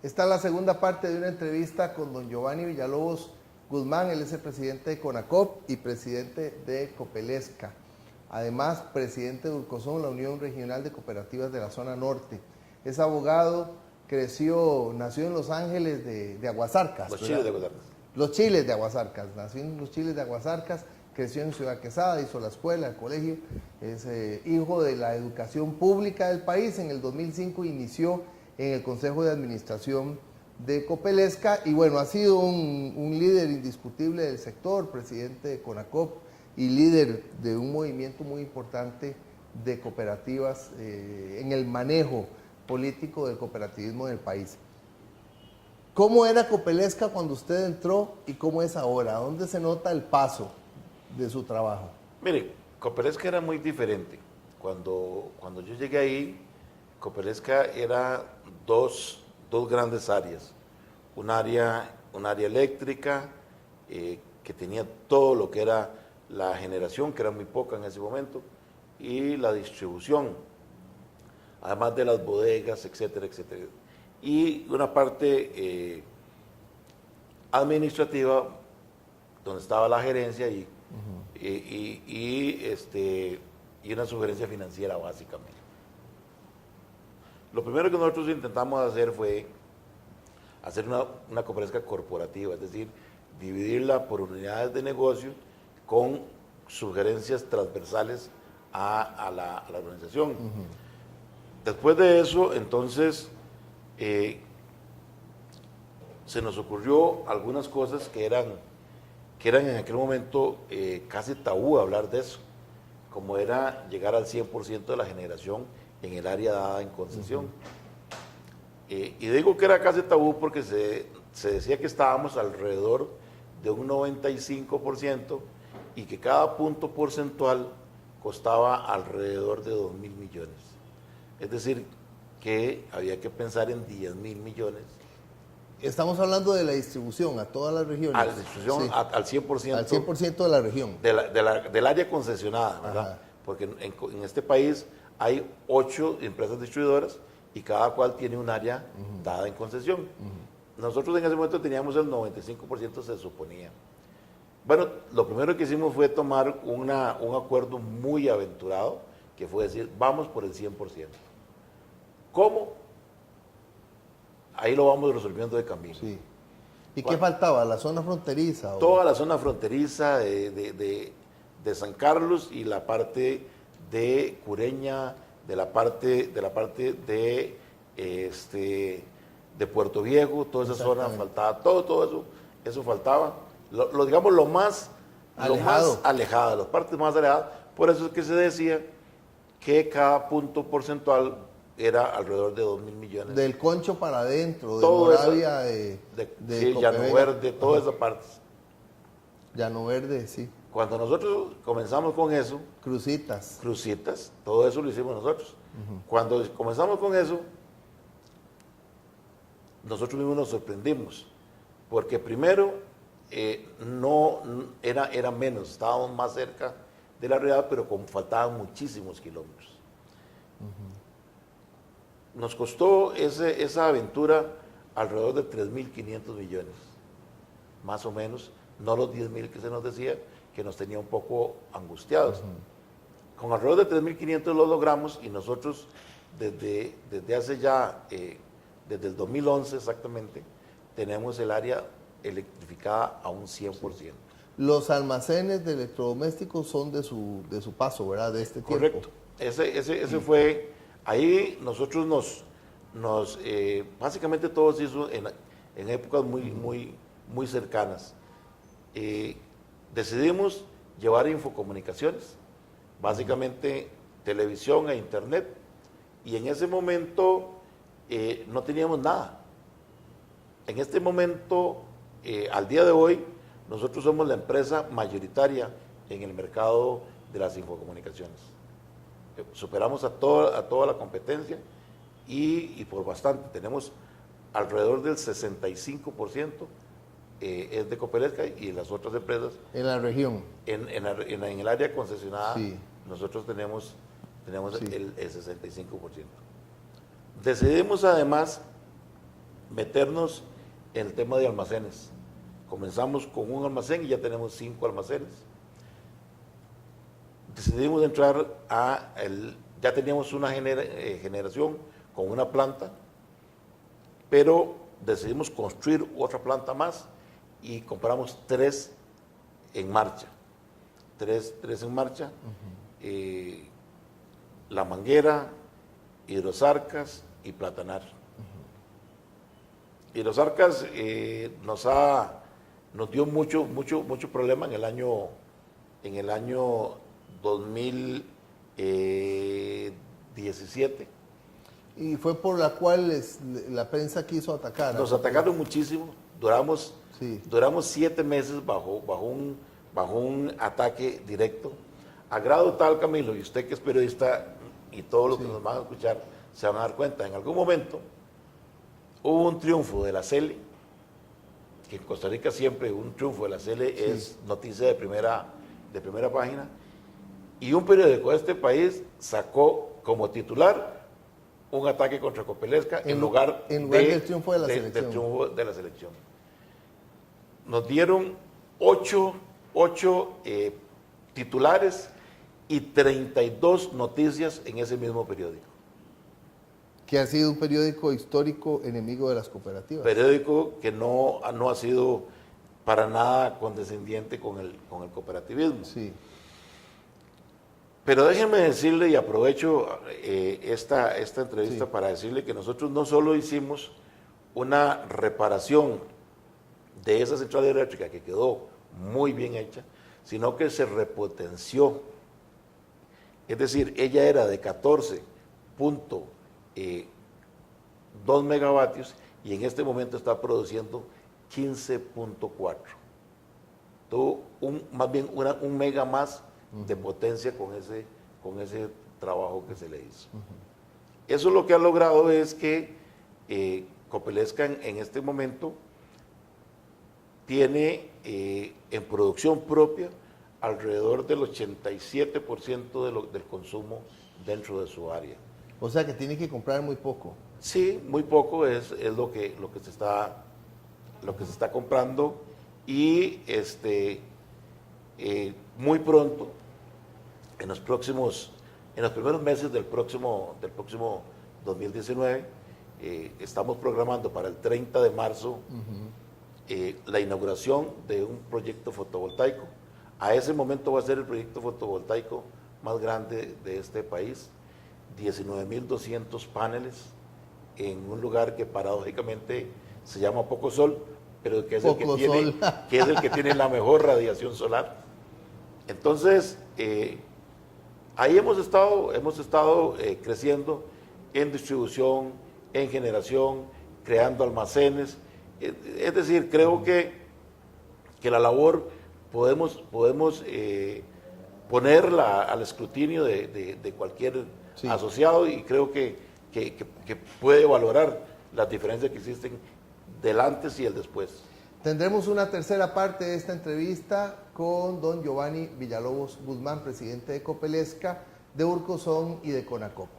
Esta es la segunda parte de una entrevista con don Giovanni Villalobos Guzmán. Él es el presidente de CONACOP y presidente de Copelesca. Además, presidente de Urcosón, la Unión Regional de Cooperativas de la Zona Norte. Es abogado, nació en Los Ángeles de Aguasarcas. Los Chiles de Aguasarcas. Los Chiles de Aguasarcas. Nació en Los Chiles de Aguasarcas, creció en Ciudad Quesada, hizo la escuela, el colegio. Es hijo de la educación pública del país. En el 2005 inició en el Consejo de Administración de Copelesca y bueno, ha sido un líder indiscutible del sector, presidente de CONACOP y líder de un movimiento muy importante de cooperativas en el manejo político del cooperativismo en el país. ¿Cómo era Copelesca cuando usted entró y cómo es ahora? ¿Dónde se nota el paso de su trabajo? Mire, Copelesca era muy diferente. Cuando yo llegué ahí, Copelesca era dos grandes áreas. Un área eléctrica que tenía todo lo que era la generación, que era muy poca en ese momento, y la distribución, además de las bodegas, etcétera, etcétera. Y una parte administrativa, donde estaba la gerencia y una sugerencia financiera básicamente. Lo primero que nosotros intentamos hacer fue hacer una Copelesca corporativa, es decir, dividirla por unidades de negocio con sugerencias transversales a la organización. Después de eso, entonces, se nos ocurrió algunas cosas que eran en aquel momento casi tabú hablar de eso, como era llegar al 100% de la generación en el área dada en concesión. Y digo que era casi tabú porque se decía que estábamos alrededor de un 95% y que cada punto porcentual costaba alrededor de 2.000 millones. Es decir, que había que pensar en 10.000 millones. Estamos hablando de la distribución a todas las regiones. A la distribución, sí. Al 100%. Al 100% de la región. Del área concesionada, ¿verdad? Ajá. Porque en este país hay 8 empresas distribuidoras y cada cual tiene un área dada en concesión. Nosotros en ese momento teníamos el 95%, se suponía. Bueno, lo primero que hicimos fue tomar un acuerdo muy aventurado, que fue decir, vamos por el 100%. ¿Cómo? Ahí lo vamos resolviendo de camino. Sí. ¿Y qué faltaba? ¿La zona fronteriza? Toda la zona fronteriza de San Carlos y la parte de Cureña, de la parte de Puerto Viejo, toda esa zona faltaba, todo eso faltaba. Digamos lo más alejado, las partes más alejadas. Por eso es que se decía que cada punto porcentual era alrededor de 2.000 millones. Del Concho para adentro, de todo Moravia, sí, Llano Verde, todas esas partes. Llano Verde, sí. Cuando nosotros comenzamos con eso... Crucitas, todo eso lo hicimos nosotros. Cuando comenzamos con eso, nosotros mismos nos sorprendimos, porque primero era menos, estábamos más cerca de la realidad, pero faltaban muchísimos kilómetros. Nos costó esa aventura alrededor de 3.500 millones, más o menos, no los 10.000 que se nos decía, que nos tenía un poco angustiados. Con alrededor de 3.500 lo logramos y nosotros desde hace ya, desde el 2011 exactamente, tenemos el área electrificada a un 100%. Los almacenes de electrodomésticos son de su paso, ¿verdad? De este tiempo. Correcto. Ese fue, ahí nosotros básicamente todo se hizo en épocas muy cercanas. Decidimos llevar infocomunicaciones, básicamente televisión e internet, y en ese momento no teníamos nada. En este momento, al día de hoy, nosotros somos la empresa mayoritaria en el mercado de las infocomunicaciones. Superamos a toda la competencia y por bastante. Tenemos alrededor del 65% es de Copelesca y las otras empresas. En la región. En el área concesionada, sí. Nosotros tenemos el 65%. Decidimos además meternos en el tema de almacenes. Comenzamos con un almacén y ya tenemos 5 almacenes. Decidimos entrar ya teníamos una generación con una planta, pero decidimos construir otra planta más y compramos 3 en marcha. 3 en marcha. La Manguera, Hidrosarcas y Platanar. Hidrosarcas nos dio mucho problema en el año 2017. Y fue por la cual la prensa quiso atacar. Nos atacaron muchísimo, duramos 7 meses bajo un ataque directo, a grado tal, Camilo, y usted que es periodista y todos los que nos van a escuchar se van a dar cuenta, en algún momento hubo un triunfo de la CELE, que en Costa Rica siempre un triunfo de la CELE es noticia de primera página, y un periódico de este país sacó como titular un ataque contra Copelesca en lugar del triunfo de la selección. Del triunfo de la selección. Nos dieron 8 titulares y 32 noticias en ese mismo periódico. Que ha sido un periódico histórico enemigo de las cooperativas. Periódico que no ha sido para nada condescendiente con el cooperativismo. Sí. Pero déjenme decirle, y aprovecho esta entrevista para decirle que nosotros no solo hicimos una reparación de esa central eléctrica que quedó muy bien hecha, sino que se repotenció. Es decir, ella era de 14.2 megavatios y en este momento está produciendo 15.4. Tuvo más bien un mega más de potencia con ese trabajo que se le hizo. Eso lo que ha logrado es que Copelesca en este momento tiene en producción propia alrededor del 87% del consumo dentro de su área. O sea que tiene que comprar muy poco. Sí, muy poco es lo que se está comprando y muy pronto, en los primeros meses del próximo 2019, estamos programando para el 30 de marzo la inauguración de un proyecto fotovoltaico. A ese momento va a ser el proyecto fotovoltaico más grande de este país, 19.200 paneles en un lugar que paradójicamente se llama Poco Sol, pero que es el que tiene la mejor radiación solar. Entonces, ahí hemos estado creciendo en distribución, en generación, creando almacenes. Es decir, creo que la labor podemos ponerla al escrutinio de cualquier asociado y creo que puede valorar las diferencias que existen del antes y el después. Tendremos una tercera parte de esta entrevista con don Giovanni Villalobos Guzmán, presidente de Copelesca, de Urcozón y de Conacop.